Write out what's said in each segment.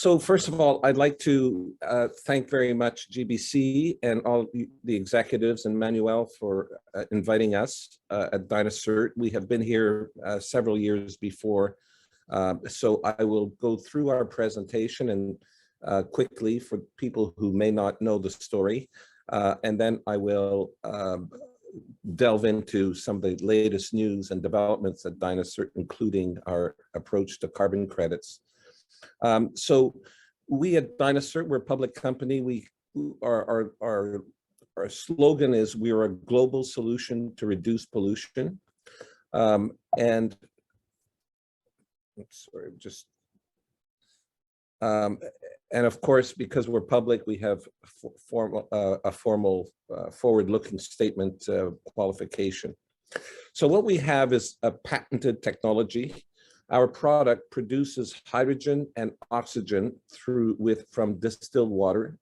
So first of all, I'd like to thank very much GBC and all the executives and Manuel for inviting us at dynaCERT. We have been here several years before, so I will go through our presentation and quickly for people who may not know the story, and then I will delve into some of the latest news and developments at dynaCERT, including our approach to carbon credits. So we at dynaCERT, we're a public company. Our slogan is we're a global solution to reduce pollution. And of course, because we're public, we have a formal forward-looking statement qualification. So what we have is a patented technology. Our product produces hydrogen and oxygen from distilled water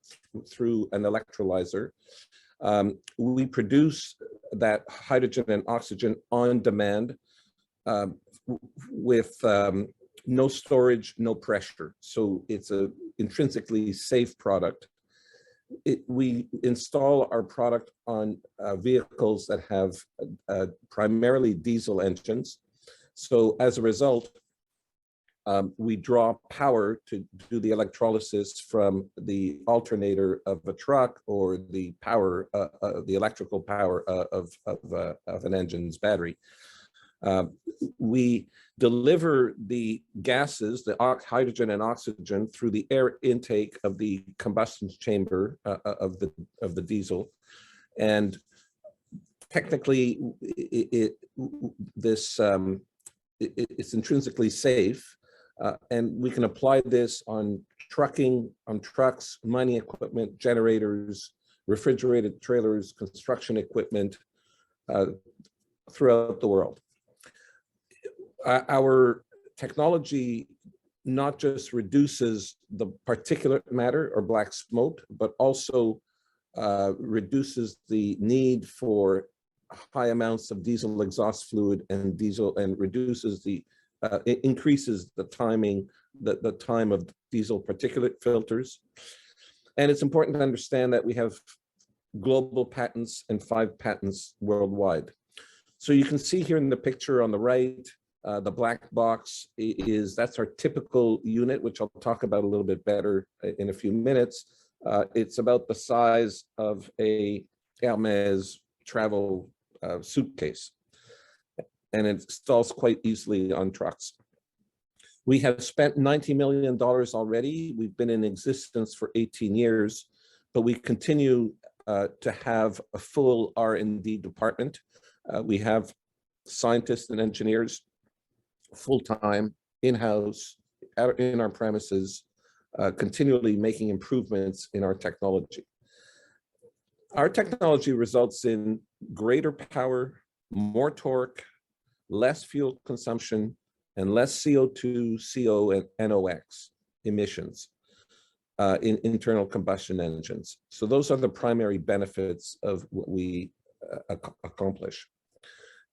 through an electrolyzer. We produce that hydrogen and oxygen on demand with no storage, no pressure. So it's an intrinsically safe product. We install our product on vehicles that have primarily diesel engines. So as a result, we draw power to do the electrolysis from the alternator of a truck or the power, the electrical power of an engine's battery. We deliver the gases, the hydrogen and oxygen, through the air intake of the combustion chamber of the diesel, and technically, it's intrinsically safe, and we can apply this on trucking, on trucks, mining equipment, generators, refrigerated trailers, construction equipment throughout the world. Our technology not just reduces the particulate matter or black smoke, but also reduces the need for high amounts of diesel exhaust fluid and reduces increases the time of diesel particulate filters. And it's important to understand that we have global patents and 5 patents worldwide. So you can see here in the picture on the right, the black box that's our typical unit, which I'll talk about a little bit better in a few minutes. It's about the size of a Hermes travel suitcase, and it installs quite easily on trucks. We have spent $90 million already. We've been in existence for 18 years, but we continue to have a full R&D department. We have scientists and engineers full-time, in-house, in our premises, continually making improvements in our technology. Our technology results in greater power, more torque, less fuel consumption, and less CO2, CO, and NOx emissions in internal combustion engines. So those are the primary benefits of what we accomplish.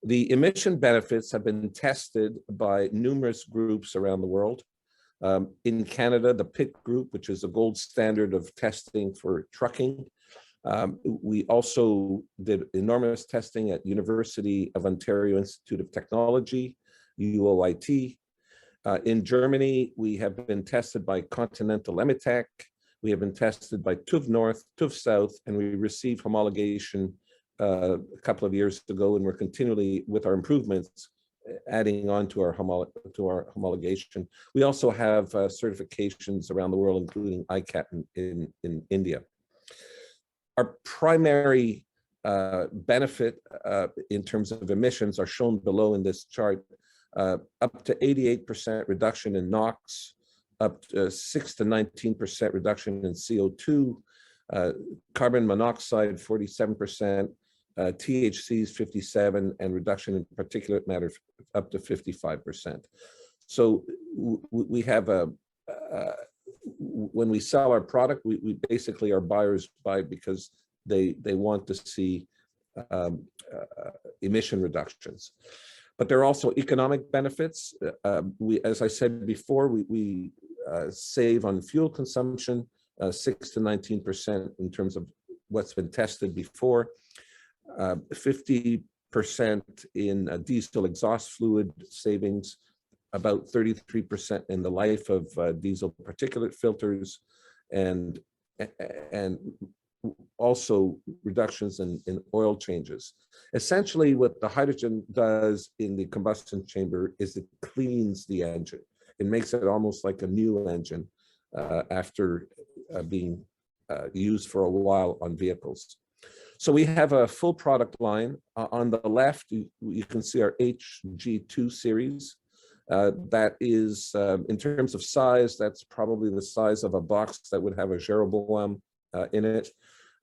The emission benefits have been tested by numerous groups around the world. In Canada, the PIT group, which is a gold standard of testing for trucking. We also did enormous testing at University of Ontario Institute of Technology, UOIT. In Germany, we have been tested by Continental Emittenten. We have been tested by TÜV North, TÜV South, and we received homologation a couple of years ago, and we're continually, with our improvements, adding on to our homologation. We also have certifications around the world, including ICAT in India. Our primary benefit in terms of emissions are shown below in this chart. Up to 88% reduction in NOx, up to 6 to 19% reduction in CO2, carbon monoxide 47%, THCs 57%, and reduction in particulate matter up to 55%. So we have when we sell our product, we basically, our buyers buy because they want to see emission reductions. But there are also economic benefits. As I said before, we save on fuel consumption, 6 to 19% in terms of what's been tested before, 50% in diesel exhaust fluid savings, about 33% in the life of diesel particulate filters, and also reductions in oil changes. Essentially, what the hydrogen does in the combustion chamber is it cleans the engine. It makes it almost like a new engine after being used for a while on vehicles. So we have a full product line. On the left, you can see our HG2 series. That is, in terms of size, that's probably the size of a box that would have a Jeroboam in it.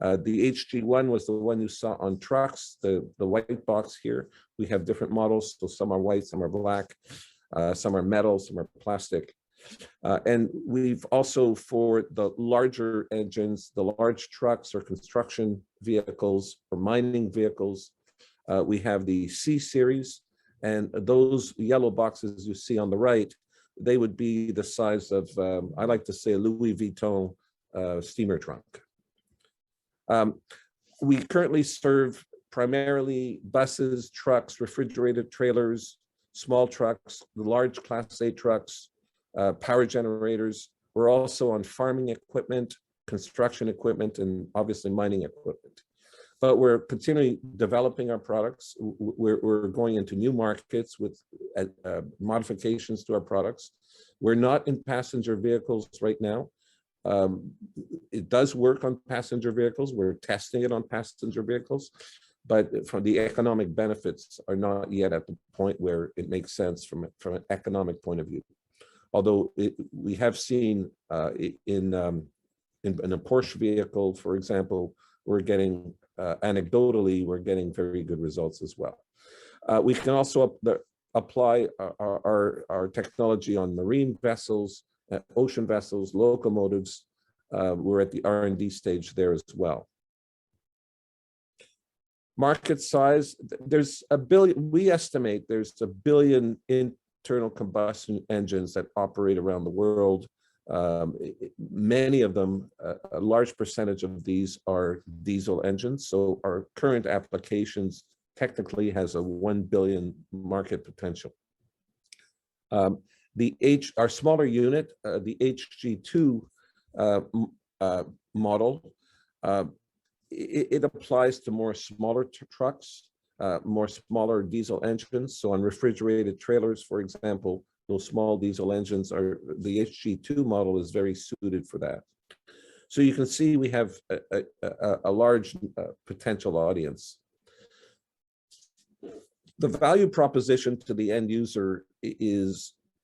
The HG1 was the one you saw on trucks, the white box here. We have different models, so some are white, some are black, some are metal, some are plastic. And we've also, for the larger engines, the large trucks or construction vehicles or mining vehicles, we have the C series. And those yellow boxes you see on the right, they would be the size of, I like to say, a Louis Vuitton steamer trunk. We currently serve primarily buses, trucks, refrigerated trailers, small trucks, the large Class A trucks, power generators. We're also on farming equipment, construction equipment, and obviously mining equipment. But we're continually developing our products. We're going into new markets with modifications to our products. We're not in passenger vehicles right now. It does work on passenger vehicles. We're testing it on passenger vehicles, but from the economic benefits are not yet at the point where it makes sense from an economic point of view. Although we have seen in a Porsche vehicle, for example, we're getting, anecdotally, we're getting very good results as well. We can also apply our technology on marine vessels, ocean vessels, locomotives. We're at the R&D stage there as well. Market size, there's a billion, we estimate there's 1 billion internal combustion engines that operate around the world. Many of them, a large percentage of these are diesel engines. So our current applications technically has a 1 billion market potential. Our smaller unit, the HG2 model, it applies to more smaller trucks, more smaller diesel engines. So on refrigerated trailers, for example, those small diesel engines are, the HG2 model is very suited for that. So you can see we have a large potential audience. The value proposition to the end user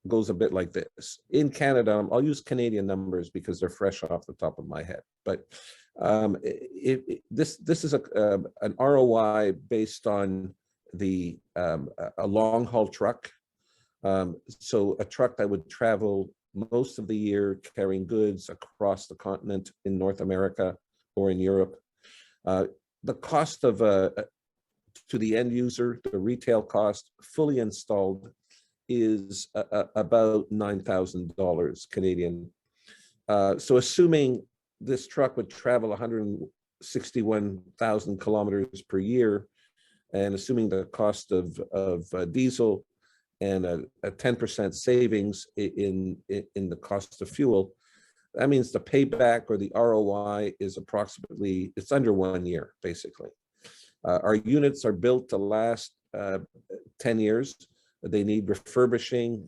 goes a bit like this. In Canada, I'll use Canadian numbers because they're fresh off the top of my head, but this is an ROI based on a long haul truck. So a truck that would travel most of the year carrying goods across the continent in North America or in Europe. The cost of to the end user, the retail cost, fully installed, is about $9,000 Canadian. So assuming this truck would travel 161,000 kilometers per year, and assuming the cost of diesel and a 10% savings in the cost of fuel, that means the payback or the ROI is approximately, it's under 1 year, basically. Our units are built to last 10 years. They need refurbishing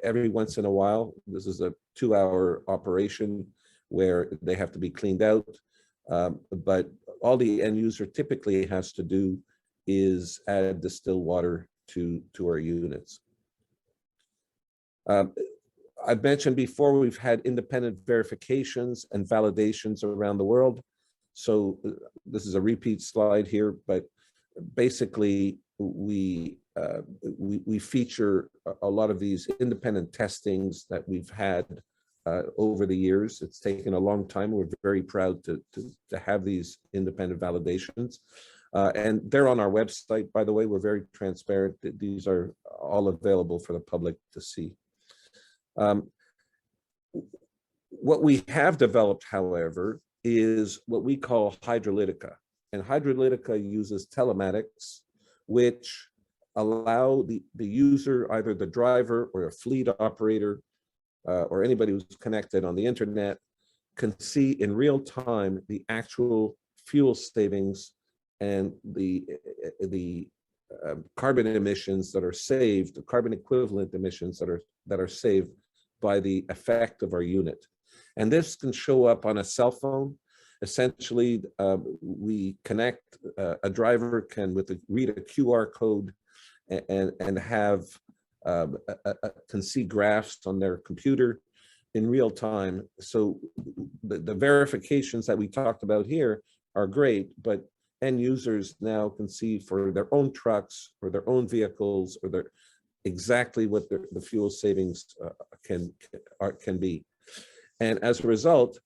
every once in a while. This is a 2-hour operation where they have to be cleaned out. But all the end user typically has to do is add distilled water to our units. I've mentioned before, we've had independent verifications and validations around the world. So this is a repeat slide here, but basically we feature a lot of these independent testings that we've had over the years. It's taken a long time. We're very proud to have these independent validations. And they're on our website, by the way. We're very transparent. These are all available for the public to see. What we have developed, however, is what we call Hydrolytica. And Hydrolytica uses telematics, which allow the user, either the driver or a fleet operator, or anybody who's connected on the internet, can see in real time the actual fuel savings and the carbon emissions that are saved, the carbon equivalent emissions that are saved by the effect of our unit. And this can show up on a cell phone. Essentially, we connect, a driver can read a QR code and have can see graphs on their computer in real time. So the verifications that we talked about here are great, but end users now can see for their own trucks or their own vehicles or exactly what the fuel savings can be. And as a result,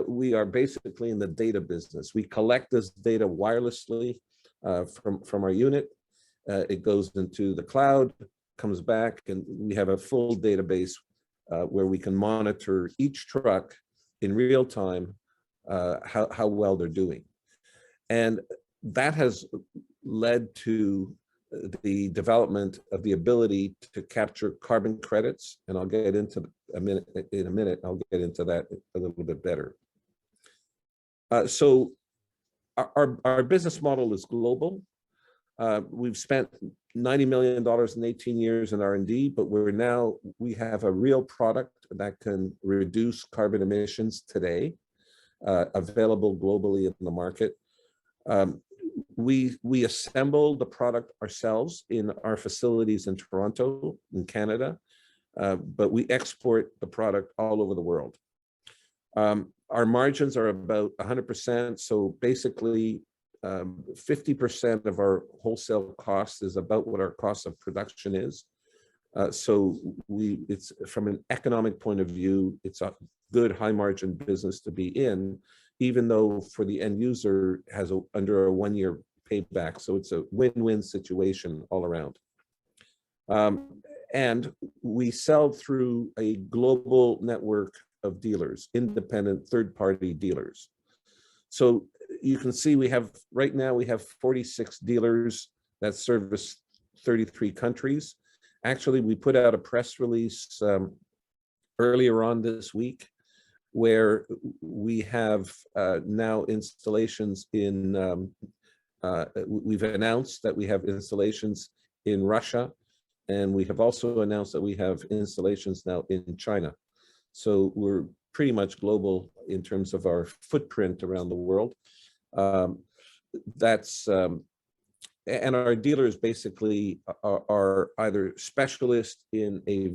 we are basically in the data business. We collect this data wirelessly from our unit. It goes into the cloud, comes back, and we have a full database where we can monitor each truck in real time, how well they're doing. And that has led to the development of the ability to capture carbon credits, and I'll get into in a minute. I'll get into that a little bit better. So our business model is global. We've spent $90 million in 18 years in R&D, but we have a real product that can reduce carbon emissions today, available globally in the market. We assemble the product ourselves in our facilities in Toronto, in Canada, but we export the product all over the world. Our margins are about 100%. So basically, 50% of our wholesale cost is about what our cost of production is. So it's from an economic point of view, it's a good high margin business to be in, even though for the end user has under a 1-year payback. So it's a win-win situation all around. And we sell through a global network of dealers, independent third-party dealers. So you can see right now we have 46 dealers that service 33 countries. Actually, we put out a press release earlier on this week where we have now installations in, we've announced that we have installations in Russia, and we have also announced that we have installations now in China. So we're pretty much global in terms of our footprint around the world. And our dealers basically are either specialists in a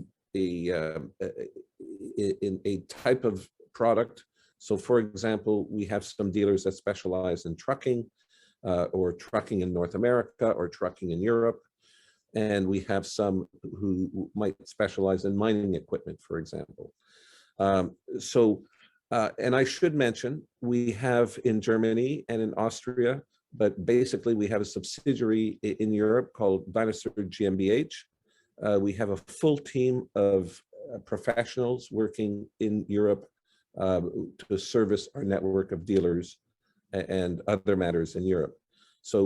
type of product. So for example, we have some dealers that specialize in trucking, or trucking in North America, or trucking in Europe. And we have some who might specialize in mining equipment, for example. And I should mention, we have in Germany and in Austria, but basically we have a subsidiary in Europe called dynaCERT GmbH. We have a full team of professionals working in Europe to service our network of dealers and other matters in Europe. So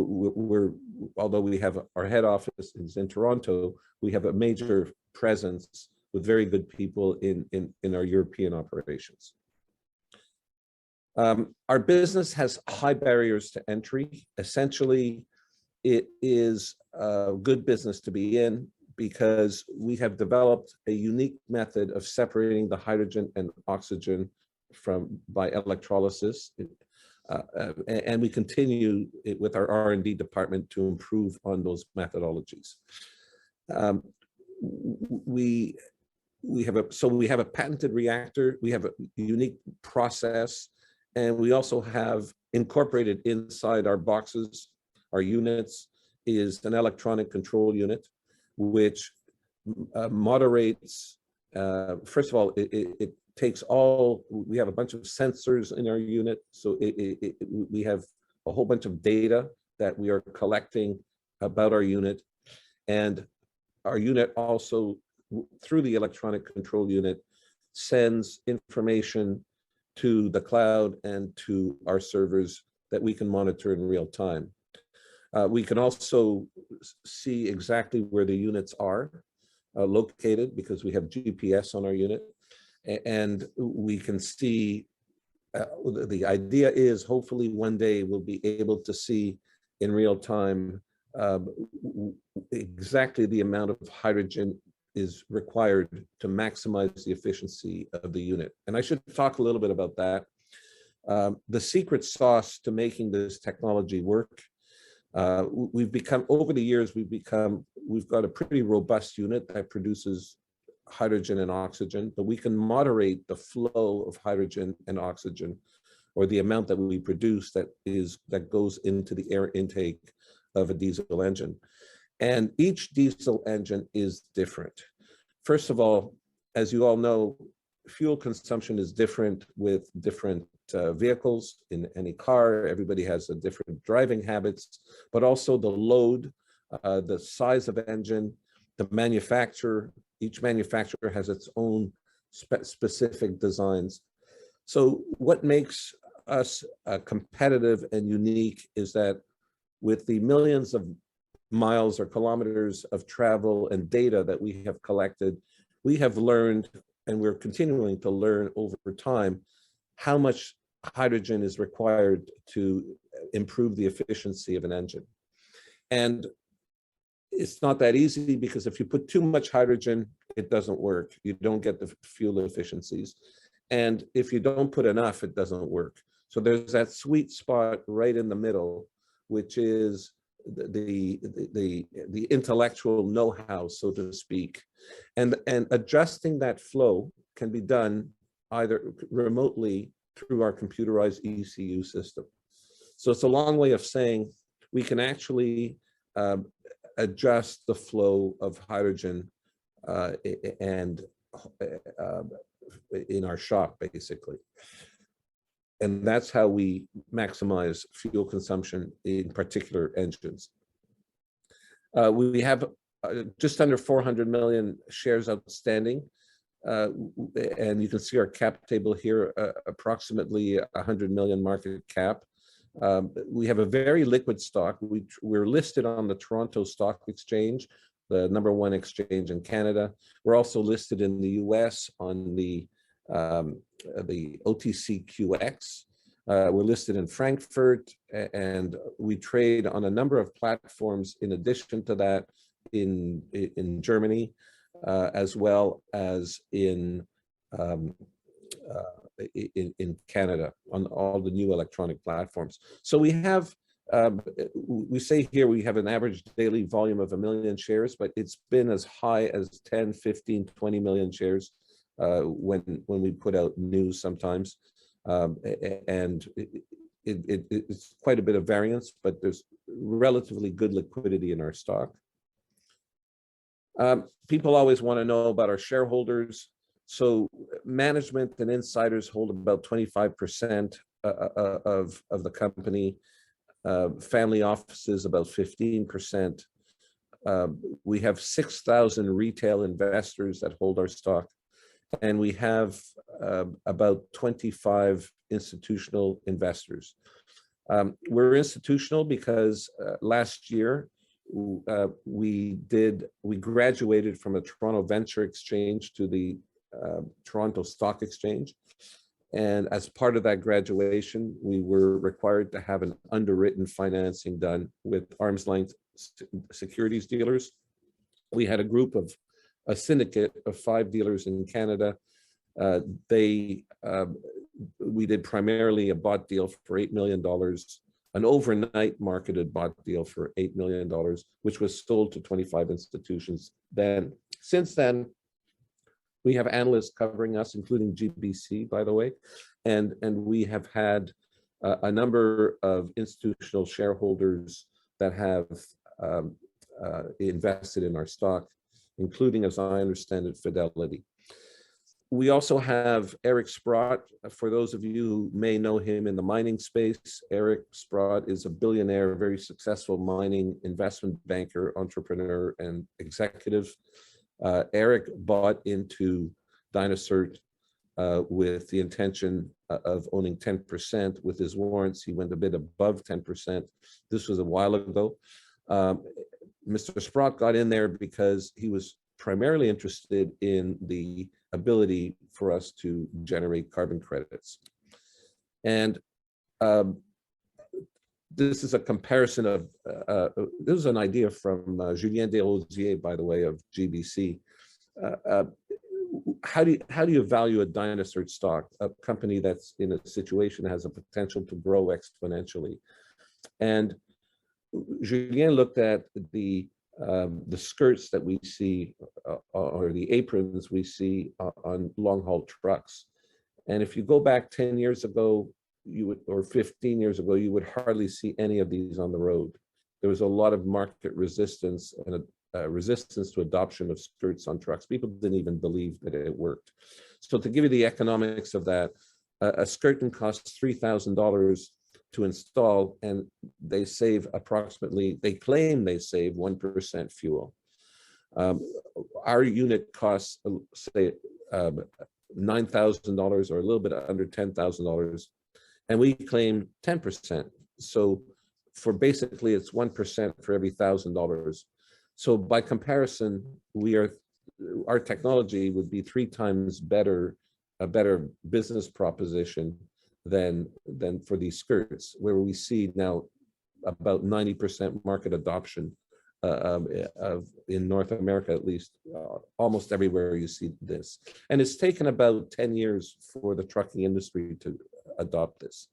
although we have our head office is in Toronto, we have a major presence with very good people in our European operations. Our business has high barriers to entry. Essentially, it is a good business to be in because we have developed a unique method of separating the hydrogen and oxygen by electrolysis. And we continue with our R&D department to improve on those methodologies. We have a patented reactor, we have a unique process, and we also have incorporated inside our boxes, our units, is an electronic control unit, which moderates, first of all, it takes we have a bunch of sensors in our unit. So we have a whole bunch of data that we are collecting about our unit. And our unit also, through the electronic control unit, sends information to the cloud and to our servers that we can monitor in real time. We can also see exactly where the units are located because we have GPS on our unit, and we can see, the idea is hopefully one day we'll be able to see in real time exactly the amount of hydrogen is required to maximize the efficiency of the unit. And I should talk a little bit about that. The secret sauce to making this technology work, we've become, over the years, we've got a pretty robust unit that produces hydrogen and oxygen, but we can moderate the flow of hydrogen and oxygen, or the amount that we produce that goes into the air intake of a diesel engine. And each diesel engine is different. First of all, as you all know, fuel consumption is different with different vehicles. In any car, everybody has a different driving habits, but also the load, the size of engine, the manufacturer. Each manufacturer has its own specific designs. So what makes us competitive and unique is that with the millions of miles or kilometers of travel and data that we have collected, we have learned, and we're continuing to learn over time, how much hydrogen is required to improve the efficiency of an engine. And it's not that easy, because if you put too much hydrogen, it doesn't work. You don't get the fuel efficiencies. And if you don't put enough, it doesn't work. So there's that sweet spot right in the middle, which is the intellectual know-how, so to speak. And adjusting that flow can be done either remotely through our computerized ECU system. So it's a long way of saying we can actually adjust the flow of hydrogen and in our shop, basically. And that's how we maximize fuel consumption in particular engines. We have just under 400 million shares outstanding. And you can see our cap table here, approximately 100 million market cap. We have a very liquid stock. We're listed on the Toronto Stock Exchange, the #1 exchange in Canada. We're also listed in the US on the OTCQX. We're listed in Frankfurt, and we trade on a number of platforms in addition to that in Germany, as well as in Canada on all the new electronic platforms. So we have, we say here we have an average daily volume of 1 million shares, but it's been as high as 10, 15, 20 million shares when we put out news sometimes. And it's quite a bit of variance, but there's relatively good liquidity in our stock. People always want to know about our shareholders. So management and insiders hold about 25% of the company. Family offices about 15%. We have 6,000 retail investors that hold our stock, and we have about 25 institutional investors. We're institutional because last year we graduated from a Toronto Venture Exchange to the Toronto Stock Exchange. And as part of that graduation, we were required to have an underwritten financing done with arm's length securities dealers. We had a syndicate of 5 dealers in Canada. We did primarily a bought deal for $8 million, an overnight marketed bought deal for $8 million, which was sold to 25 institutions then. Since then, we have analysts covering us, including GBC, by the way, and we have had a number of institutional shareholders that have invested in our stock, including, as I understand it, Fidelity. We also have Eric Sprott. For those of you who may know him in the mining space, Eric Sprott is a billionaire, very successful mining investment banker, entrepreneur, and executive. Eric bought into dynaCERT with the intention of owning 10%. With his warrants, he went a bit above 10%. This was a while ago. Mr. Sprott got in there because he was primarily interested in the ability for us to generate carbon credits. And this is a comparison of, this is an idea from Julien Desrosiers, by the way, of GBC. How do you value a dynaCERT stock, a company that's in a situation that has a potential to grow exponentially? And Julien looked at the skirts that we see, or the aprons we see on long-haul trucks. And if you go back 10 years ago, you would, or 15 years ago, you would hardly see any of these on the road. There was a lot of market resistance and resistance to adoption of skirts on trucks. People didn't even believe that it worked. So to give you the economics of that, a skirting costs $3,000 to install, and they save approximately, they claim they save 1% fuel. Our unit costs, say, $9,000 or a little bit under $10,000, and we claim 10%. So for basically, it's 1% for every $1,000. So by comparison, our technology would be 3 times better, a better business proposition than for these skirts, where we see now about 90% market adoption in North America, at least. Almost everywhere you see this. And it's taken about 10 years for the trucking industry to adopt this.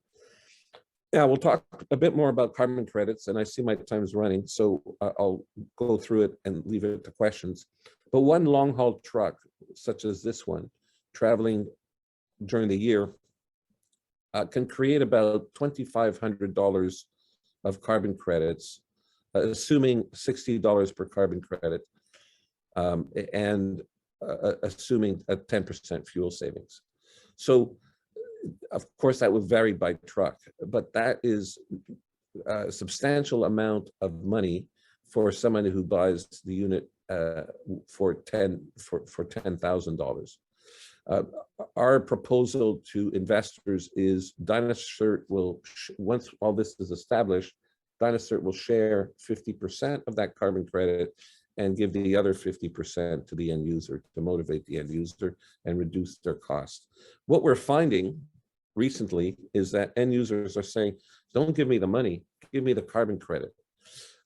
Yeah, we'll talk a bit more about carbon credits, and I see my time's running, so I'll go through it and leave it to questions. But one long-haul truck, such as this one, traveling during the year, can create about $2,500 of carbon credits, assuming $60 per carbon credit, and assuming a 10% fuel savings. So, of course, that would vary by truck, but that is a substantial amount of money for someone who buys the unit for $10,000. Our proposal to investors is dynaCERT will, once all this is established, dynaCERT will share 50% of that carbon credit and give the other 50% to the end user to motivate the end user and reduce their cost. What we're finding recently is that end users are saying, don't give me the money, give me the carbon credit.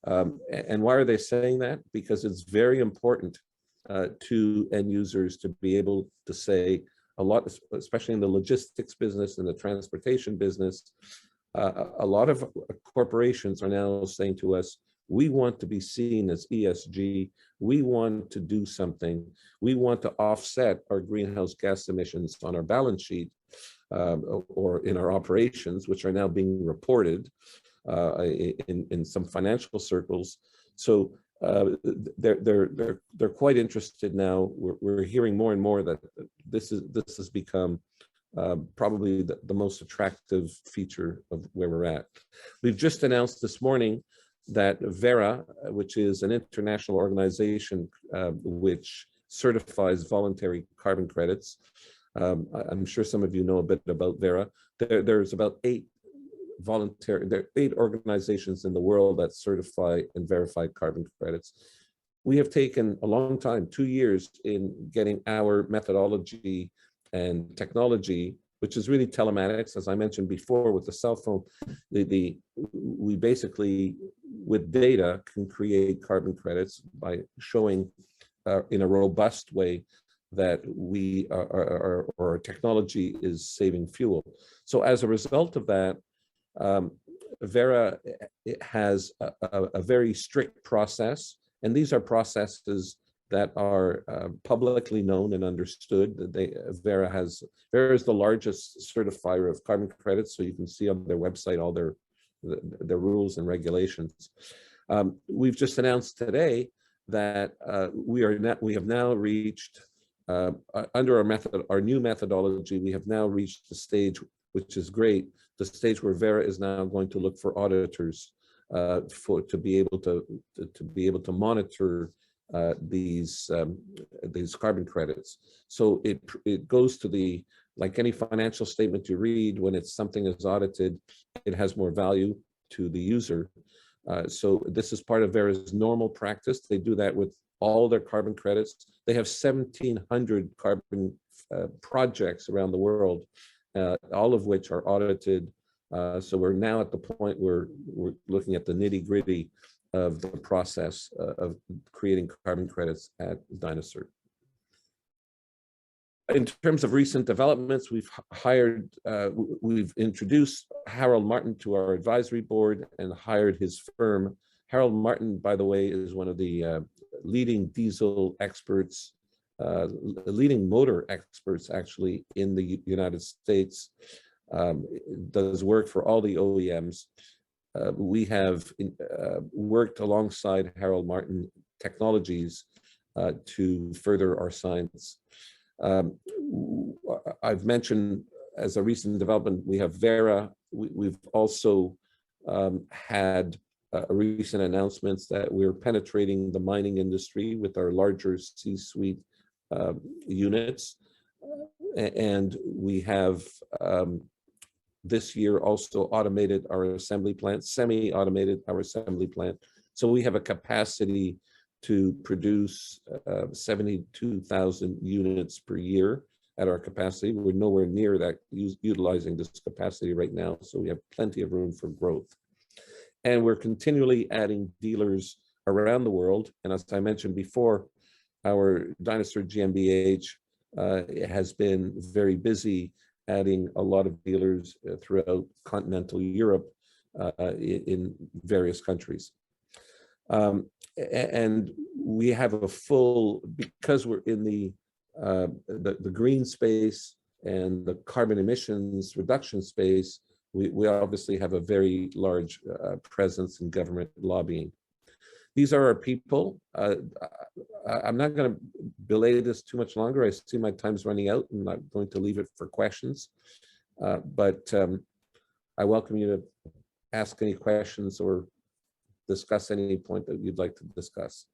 And why are they saying that? Because it's very important to end users to be able to say a lot, especially in the logistics business and the transportation business. A lot of corporations are now saying to us, we want to be seen as ESG. We want to do something. We want to offset our greenhouse gas emissions on our balance sheet or in our operations, which are now being reported in some financial circles. So they're quite interested now. We're hearing more and more that this has become probably the most attractive feature of where we're at. We've just announced this morning that Verra, which is an international organization which certifies voluntary carbon credits. I'm sure some of you know a bit about Verra. There's about 8 organizations in the world that certify and verify carbon credits. We have taken a long time, 2 years, in getting our methodology and technology, which is really telematics, as I mentioned before, with the cell phone. We basically, with data, can create carbon credits by showing in a robust way that our technology is saving fuel. So as a result of that, Verra has a very strict process, and these are processes that are publicly known and understood. Verra is the largest certifier of carbon credits, so you can see on their website all their rules and regulations. We've just announced today that we have now reached under our new methodology. We have now reached the stage, which is great, the stage where Verra is now going to look for auditors to be able to monitor these carbon credits. So it goes to the like any financial statement you read, when it's something is audited, it has more value to the user. So this is part of Verra's normal practice. They do that with all their carbon credits. They have 1,700 carbon projects around the world, all of which are audited. So we're now at the point where we're looking at the nitty-gritty of the process of creating carbon credits at dynaCERT. In terms of recent developments, we've introduced Harold Martin to our advisory board and hired his firm. Harold Martin, by the way, is one of the leading diesel experts, leading motor experts actually in the United States, does work for all the OEMs. We have worked alongside Harold Martin Technologies to further our science. I've mentioned as a recent development, we have Verra. We've also had recent announcements that we're penetrating the mining industry with our larger C-suite units. And we have this year also automated our assembly plant, semi-automated our assembly plant. So we have a capacity to produce 72,000 units per year at our capacity. We're nowhere near that, utilizing this capacity right now. So we have plenty of room for growth. And we're continually adding dealers around the world. And as I mentioned before, our dynaCERT GmbH has been very busy adding a lot of dealers throughout continental Europe in various countries. And we have a full, because we're in the green space and the carbon emissions reduction space, we obviously have a very large presence in government lobbying. These are our people. I'm not going to belay this too much longer. I see my time's running out. I'm not going to leave it for questions. But I welcome you to ask any questions or discuss any point that you'd like to discuss.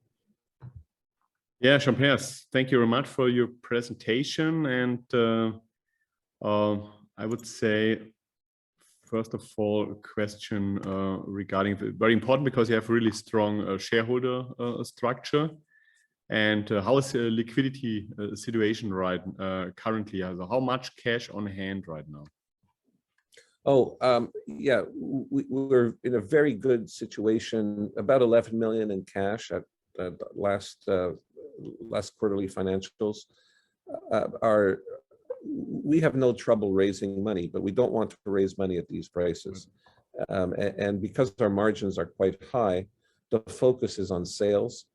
Yeah, Jean-Pierre, thank you very much for your presentation. And I would say, first of all, a question regarding, very important because you have really strong shareholder structure. And how is the liquidity situation currently? How much cash on hand right now? Oh, yeah, we're in a very good situation, about 11 million in cash at last quarterly financials. We have no trouble raising money, but we don't want to raise money at these prices. And because our margins are quite high, the focus is on sales.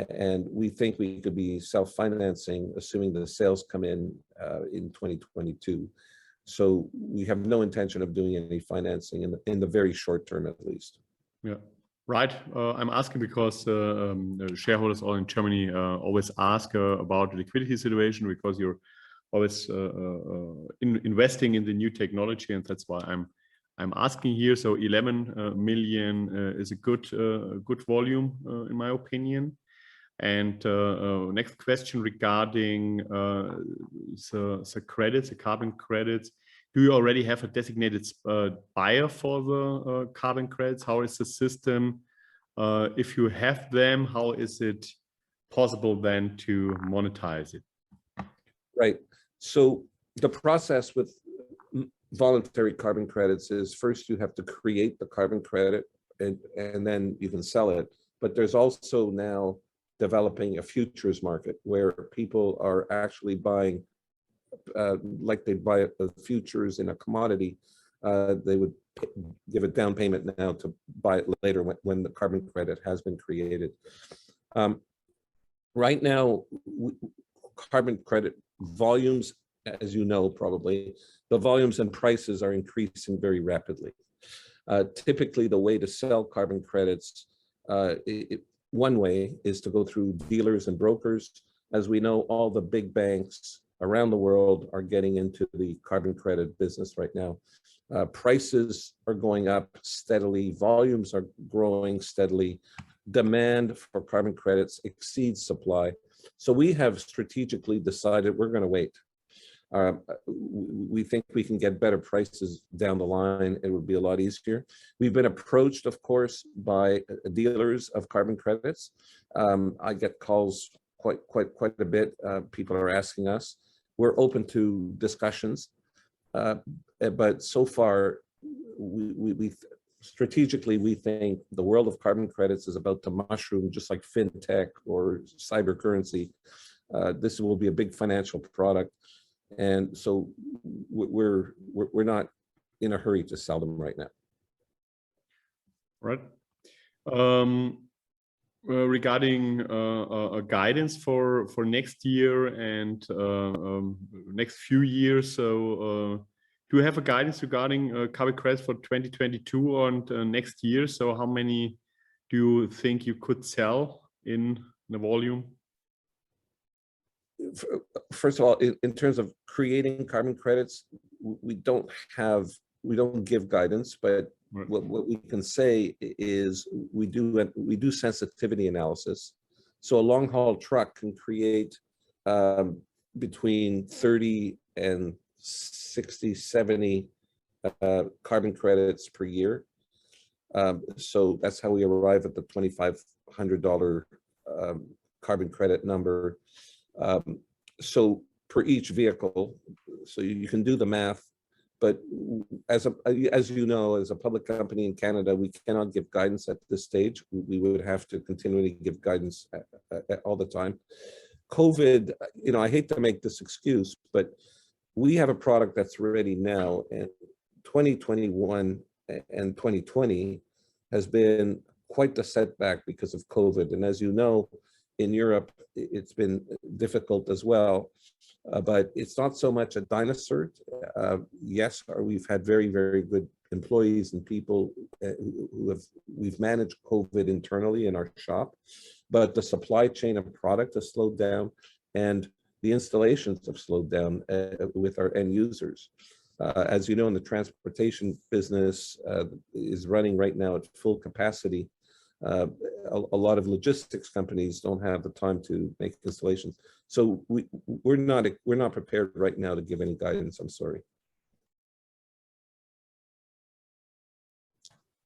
And we think we could be self-financing, assuming the sales come in 2022. So we have no intention of doing any financing in the very short term, at least. Yeah, right. I'm asking because shareholders all in Germany always ask about the liquidity situation, because you're always investing in the new technology, and that's why I'm asking here. So 11 million is a good volume in my opinion. And next question regarding the credits, the carbon credits. Do you already have a designated buyer for the carbon credits? How is the system? If you have them, how is it possible then to monetize it? Right. So the process with voluntary carbon credits is, first you have to create the carbon credit and then you can sell it. But there's also now developing a futures market where people are actually buying, like they buy futures in a commodity. They would give a down payment now to buy it later when the carbon credit has been created. Right now, carbon credit volumes, as you know, probably, the volumes and prices are increasing very rapidly. Typically, the way to sell carbon credits, one way is to go through dealers and brokers. As we know, all the big banks around the world are getting into the carbon credit business right now. Prices are going up steadily, volumes are growing steadily, demand for carbon credits exceeds supply. So we have strategically decided we're going to wait. We think we can get better prices down the line. It would be a lot easier. We've been approached, of course, by dealers of carbon credits. I get calls quite a bit. People are asking us. We're open to discussions, but so far, we strategically, we think the world of carbon credits is about to mushroom, just like fintech or cyber currency. This will be a big financial product, and so we're not in a hurry to sell them right now. Right. Regarding guidance for next year and next few years, so do you have a guidance regarding carbon credits for 2022 and next year? So how many do you think you could sell in the volume? First of all, in terms of creating carbon credits, we don't give guidance, but right. what we can say is we do sensitivity analysis. So a long haul truck can create between 30 and 60, 70 carbon credits per year. So that's how we arrive at the $2,500 carbon credit number. So per each vehicle, so you can do the math, but as you know, as a public company in Canada, we cannot give guidance at this stage. We would have to continually give guidance all the time. COVID, I hate to make this excuse, but we have a product that's ready now, and 2021 and 2020 has been quite the setback because of COVID. And as you know, in Europe, it's been difficult as well, but it's not so much a dynaCERT. Yes, we've had very, very good employees and people we've managed COVID internally in our shop, but the supply chain of product has slowed down and the installations have slowed down with our end users. As you know, in the transportation business is running right now at full capacity. A lot of logistics companies don't have the time to make installations. So we're not prepared right now to give any guidance, I'm sorry.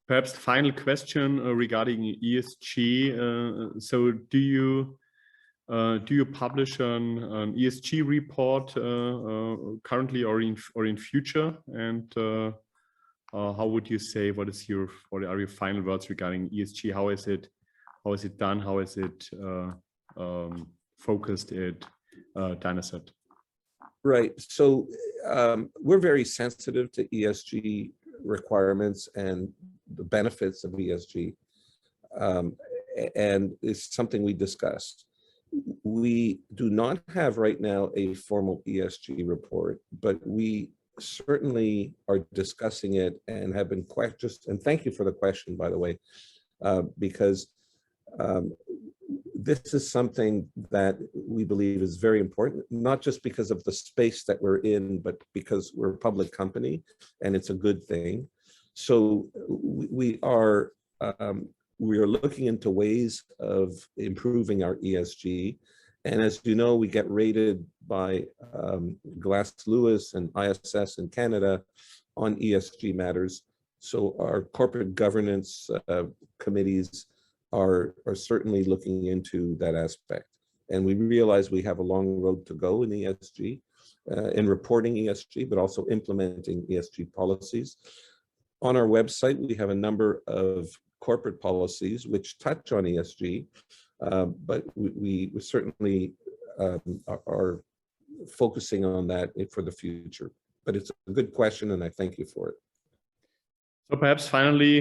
Perhaps the final question regarding ESG. So do you publish an ESG report currently or in future? And how would you say, what are your final words regarding ESG? How is it done? How is it focused at dynaCERT? Right. So we're very sensitive to ESG requirements and the benefits of ESG, and it's something we discussed. We do not have right now a formal ESG report, but we certainly are discussing it and have been and thank you for the question, by the way, because this is something that we believe is very important, not just because of the space that we're in, but because we're a public company and it's a good thing. So we are looking into ways of improving our ESG. And as you know, we get rated by Glass Lewis and ISS in Canada on ESG matters. So our corporate governance committees are certainly looking into that aspect. And we realize we have a long road to go in ESG, in reporting ESG, but also implementing ESG policies. On our website, we have a number of corporate policies which touch on ESG, but we certainly are focusing on that for the future. But it's a good question, and I thank you for it. So perhaps finally,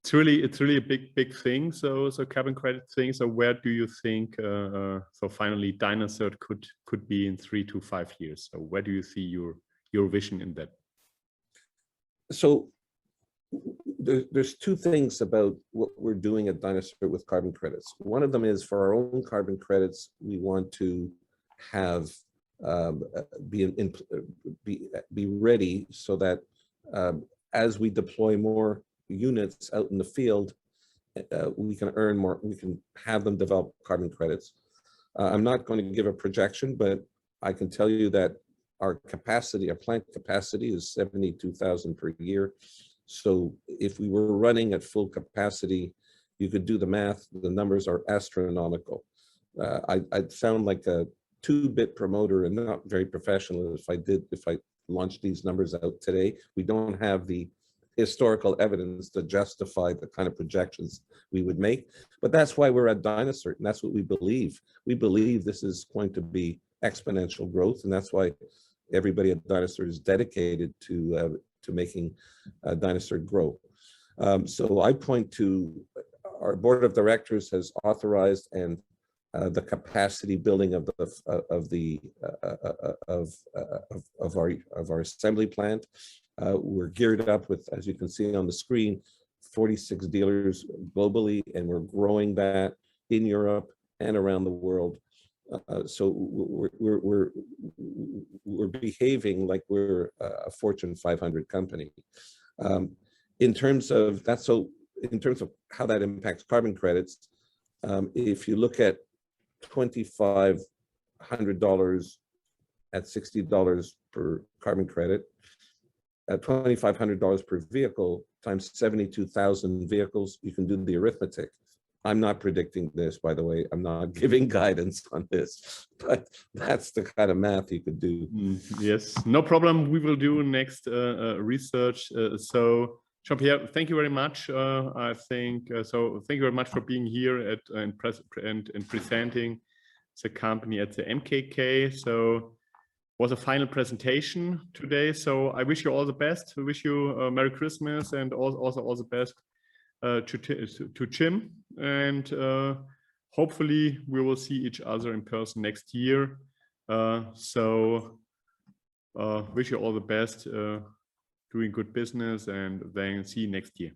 it's really a big thing. So carbon credit thing. So where do you think so finally dynaCERT could be in 3 to 5 years? So where do you see your vision in that? So there's two things about what we're doing at dynaCERT with carbon credits. One of them is for our own carbon credits, we want to have be ready so that as we deploy more units out in the field, we can earn more, we can have them develop carbon credits. I'm not going to give a projection, but I can tell you that our capacity, our plant capacity is 72,000 per year. So if we were running at full capacity, you could do the math. The numbers are astronomical. I'd sound like a two-bit promoter and not very professional if I launched these numbers out today. We don't have the historical evidence to justify the kind of projections we would make, but that's why we're at dynaCERT, and that's what we believe. We believe this is going to be exponential growth, and that's why everybody at dynaCERT is dedicated to making dynaCERT grow. So I point to our board of directors has authorized and the capacity building of our assembly plant. We're geared up with, as you can see on the screen, 46 dealers globally, and we're growing that in Europe and around the world. So we're behaving like we're a Fortune 500 company. In terms of how that impacts carbon credits, if you look at $2,500 at $60 per carbon credit, at $2,500 per vehicle times 72,000 vehicles, you can do the arithmetic. I'm not predicting this, by the way. I'm not giving guidance on this, but that's the kind of math you could do. Yes, no problem. We will do next research. So Jean-Pierre, thank you very much. I think so. Thank you very much for being here and presenting the company at the MKK. So was a final presentation today. So I wish you all the best. We wish you Merry Christmas and also all the best to Jim. And hopefully we will see each other in person next year. So wish you all the best. Doing good business, and then see you next year.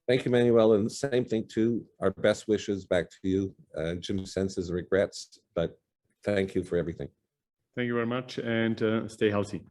Thank you, Manuel, and the same thing too. Our best wishes back to you. Jim sends his regrets, but thank you for everything. Thank you very much, and stay healthy.